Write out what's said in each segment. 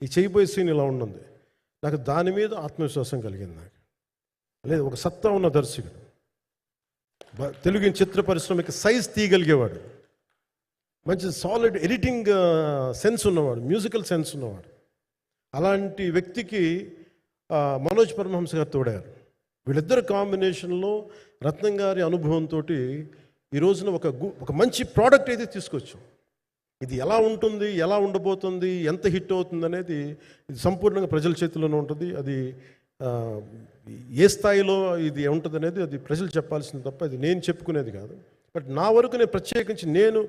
ఈ చేయబోయే సీన్ ఇలా ఉన్నది. నాకు దాని మీద ఆత్మవిశ్వాసం కలిగింది. నాకు లేదు, ఒక సత్తా ఉన్న దర్శకుడు, తెలుగు చిత్ర పరిశ్రమకి సైజ్ తీయగలిగేవాడు, మంచి సాలిడ్ ఎడిటింగ్ సెన్స్ ఉన్నవాడు, మ్యూజికల్ సెన్స్ ఉన్నవాడు. అలాంటి వ్యక్తికి మనోజ్ పరమహంస గారు తోడారు. వీళ్ళిద్దరు కాంబినేషన్లో రత్నం గారి అనుభవంతో ఈ రోజున ఒక మంచి ప్రోడక్ట్ అయితే తీసుకొచ్చాం. ఇది ఎలా ఉంటుంది, ఎలా ఉండబోతుంది, ఎంత హిట్ అవుతుంది అనేది ఇది సంపూర్ణంగా ప్రజల చేతిలోనే ఉంటుంది. అది ఏ స్థాయిలో ఇది ఉంటుంది అనేది అది ప్రజలు చెప్పాల్సింది తప్ప అది నేను చెప్పుకునేది కాదు. బట్ నా వరకు నేను ప్రత్యేకించి నేను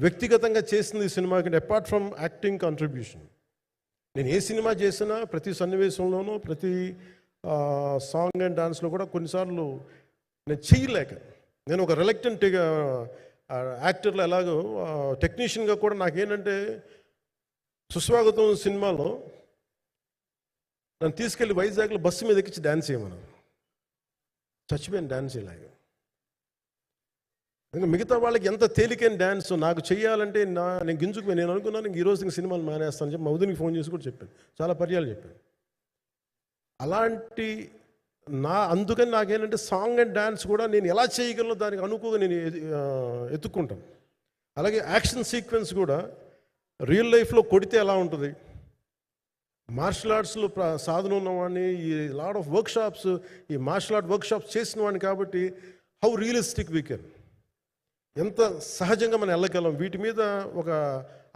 వ్యక్తిగతంగా చేసింది ఈ సినిమాకి అపార్ట్ ఫ్రమ్ యాక్టింగ్ కాంట్రిబ్యూషన్, నేను ఏ సినిమా చేసినా ప్రతి సన్నివేశంలోనూ ప్రతి సాంగ్ అండ్ డాన్స్లో కూడా కొన్నిసార్లు నేను చేయలేక, నేను ఒక రిలక్టెంట్ యాక్టర్లో ఎలాగో టెక్నీషియన్గా కూడా నాకేంటంటే సుస్వాగతం సినిమాలో నన్ను తీసుకెళ్ళి వైజాగ్లో బస్సు మీద ఎక్కించి డ్యాన్స్ చేయమన్నాను. చచ్చిపోయాను డ్యాన్స్ ఇలాగా. ఇంకా మిగతా వాళ్ళకి ఎంత తేలికైన డ్యాన్స్ నాకు చేయాలంటే నేను గింజుకుపోయి నేను అనుకున్నాను ఇంక ఈరోజు ఇంక సినిమాలు మానేస్తాను చెప్పి మౌదునికి ఫోన్ చేసి కూడా చెప్పాను, చాలా పర్యాలు చెప్పాను. అలాంటి అందుకని నాకేంటంటే సాంగ్ అండ్ డ్యాన్స్ కూడా నేను ఎలా చేయగలను దానికి అనుకోగా నేను ఎత్తుక్కుంటాను. అలాగే యాక్షన్ సీక్వెన్స్ కూడా రియల్ లైఫ్లో కొడితే ఎలా ఉంటుంది, మార్షల్ ఆర్ట్స్లో సాధన ఉన్నవాడిని, ఈ లాట్ ఆఫ్ వర్క్షాప్స్, ఈ మార్షల్ ఆర్ట్ వర్క్షాప్స్ చేసిన వాడిని కాబట్టి హౌ రియలిస్టిక్ వీ కెన్, ఎంత సహజంగా మనం వెళ్ళగలం, వీటి మీద ఒక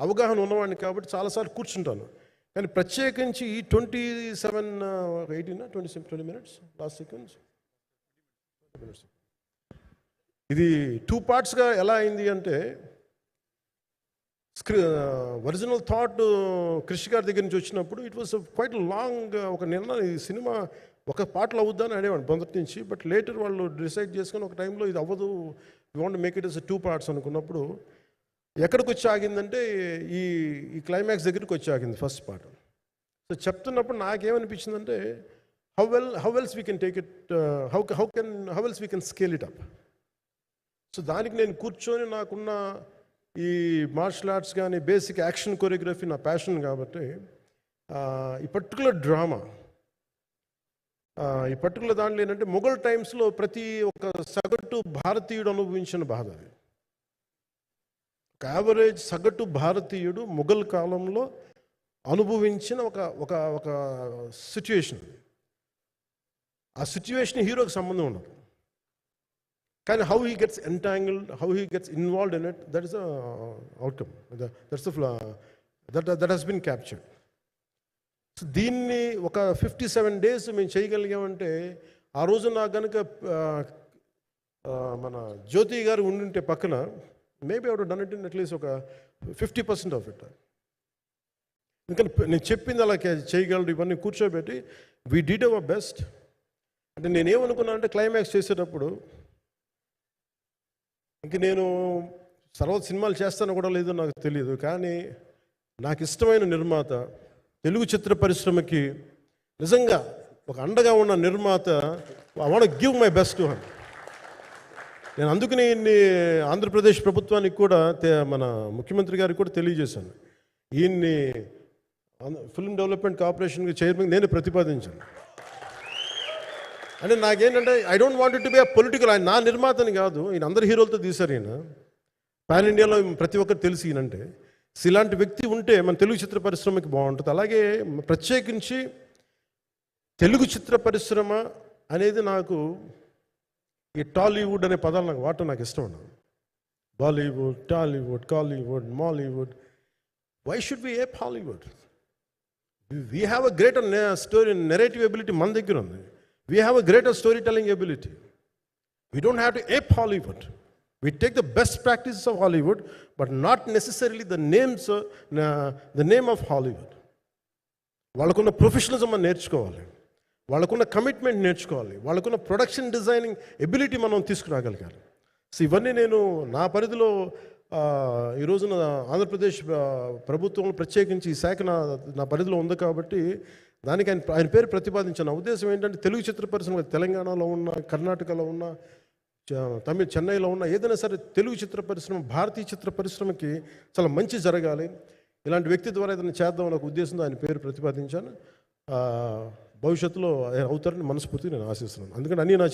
అవగాహన ఉన్నవాడిని కాబట్టి చాలాసార్లు కూర్చుంటాను. కానీ ప్రత్యేకించి ఈ 20 minutes లాస్ట్ సీక్వెన్స్ ఇది 2 partsగా ఎలా అయింది అంటే ఒరిజినల్ థాట్ క్రిష్ గారి దగ్గర నుంచి వచ్చినప్పుడు ఇట్ వాస్ క్వైట్ లాంగ్. ఒక నిర్ణయం ఈ సినిమా ఒక పాటలో అవుద్దని అనేవాడు మొదటి నుంచి. బట్ లేటర్ వాళ్ళు డిసైడ్ చేసుకొని ఒక టైంలో ఇది అవ్వదు, you want make it as 2 parts అనుకున్నప్పుడు ఎక్కడికి వచ్చి ఆగిందంటే ఈ క్లైమాక్స్ దగ్గరికి వచ్చి ఆగింది ఫస్ట్ పార్ట్. సో చెప్తున్నప్పుడు నాకేమనిపించిందంటే how else we can take it, how else we can scale it up. So దానికి నేను కూర్చొని నాకున్న ఈ మార్షల్ ఆర్ట్స్ కానీ బేసిక్ యాక్షన్ కొరియోగ్రఫీ నా ప్యాషన్ కాబట్టి ఈ పర్టికులర్ డ్రామా, ఈ పర్టికులర్ దాంట్లో ఏంటంటే మొఘల్ టైమ్స్లో ప్రతి ఒక్క సగటు భారతీయుడు అనుభవించిన బాధ అది. ఒక యావరేజ్ సగటు భారతీయుడు మొఘల్ కాలంలో అనుభవించిన ఒక సిచ్యువేషన్. ఆ సిచ్యువేషన్ హీరోకి సంబంధం ఉండదు, కానీ how he gets entangled, how he gets involved in it, that is the outcome, that he's been captured. So దీన్ని ఒక 57 days మేము చేయగలిగామంటే ఆ రోజు నాకు కనుక మన జ్యోతి గారు ఉండుంటే పక్కన maybe I would done it in at least ఒక 50% ఆఫ్ ఇట్. ఎందుకంటే నేను చెప్పింది అలా చేయగలరు ఇవన్నీ కూర్చోబెట్టి వీ డిడ్ అవర్ బెస్ట్. అంటే నేనేమనుకున్నాను అంటే క్లైమాక్స్ చేసేటప్పుడు ఇంక నేను తర్వాత సినిమాలు చేస్తానో కూడా లేదో నాకు తెలియదు, కానీ నాకు ఇష్టమైన నిర్మాత, తెలుగు చిత్ర పరిశ్రమకి నిజంగా ఒక అండగా ఉన్న నిర్మాత, I want give my best to him. నేను అందుకని ఆంధ్రప్రదేశ్ ప్రభుత్వానికి కూడా మన ముఖ్యమంత్రి గారికి కూడా తెలియజేశాను, ఈయన్ని ఫిల్మ్ డెవలప్మెంట్ కార్పొరేషన్కి చైర్మన్ నేను ప్రతిపాదించాను. అంటే నాకేంటంటే I don't want it to be a political, ఆయన నా నిర్మాతని కాదు, ఈయన అందరు హీరోలతో తీశారు, ఈయన పాన్ ఇండియాలో ప్రతి ఒక్కరు తెలిసి ఈయనంటే. ఇలాంటి వ్యక్తి ఉంటే మన తెలుగు చిత్ర పరిశ్రమకి బాగుంటుంది. అలాగే ప్రత్యేకించి తెలుగు చిత్ర పరిశ్రమ అనేది నాకు ఈ టాలీవుడ్ అనే పదాలు నాకు వాడటం నాకు ఇష్టం ఉండదు. Bollywood, Tollywood, Kollywood, Mollywood, why should we ape Hollywood? We have a greater story narrative ability మన దగ్గర ఉంది. We have a greater story telling ability. We don't have to ape Hollywood. We take the best practices of Hollywood, but not necessarily the name of Hollywood. వాళ్ళకున్న professionalism మనం నేర్చుకోవాలి, వాళ్ళకున్న commitment నేర్చుకోవాలి, వాళ్ళకున్న production designing ability మనం తీసుకురాగలగాలి. So ఇవన్నీ నేను నా పరిధిలో ఈ రోజున ఆంధ్రప్రదేశ్ ప్రభుత్వంలో ప్రత్యేకించి ఈ శాఖ నా పరిధిలో ఉంది కాబట్టి దానికి ఆయన పేరు ప్రతిపాదించాను. ఉద్దేశం ఏంటంటే తెలుగు చిత్ర పరిశ్రమ తెలంగాణలో ఉన్న, కర్ణాటకలో ఉన్న, చెన్నైలో ఉన్న ఏదైనా సరే తెలుగు చిత్ర పరిశ్రమ, భారతీయ చిత్ర పరిశ్రమకి చాలా మంచి జరగాలి. ఇలాంటి వ్యక్తి ద్వారా ఏదైనా చేద్దామని ఒక ఉద్దేశంతో ఆయన పేరు ప్రతిపాదించాను. భవిష్యత్తులో ఆయన అవుతారని మనస్ఫూర్తిగా నేను ఆశిస్తున్నాను. అందుకని అన్నీ నా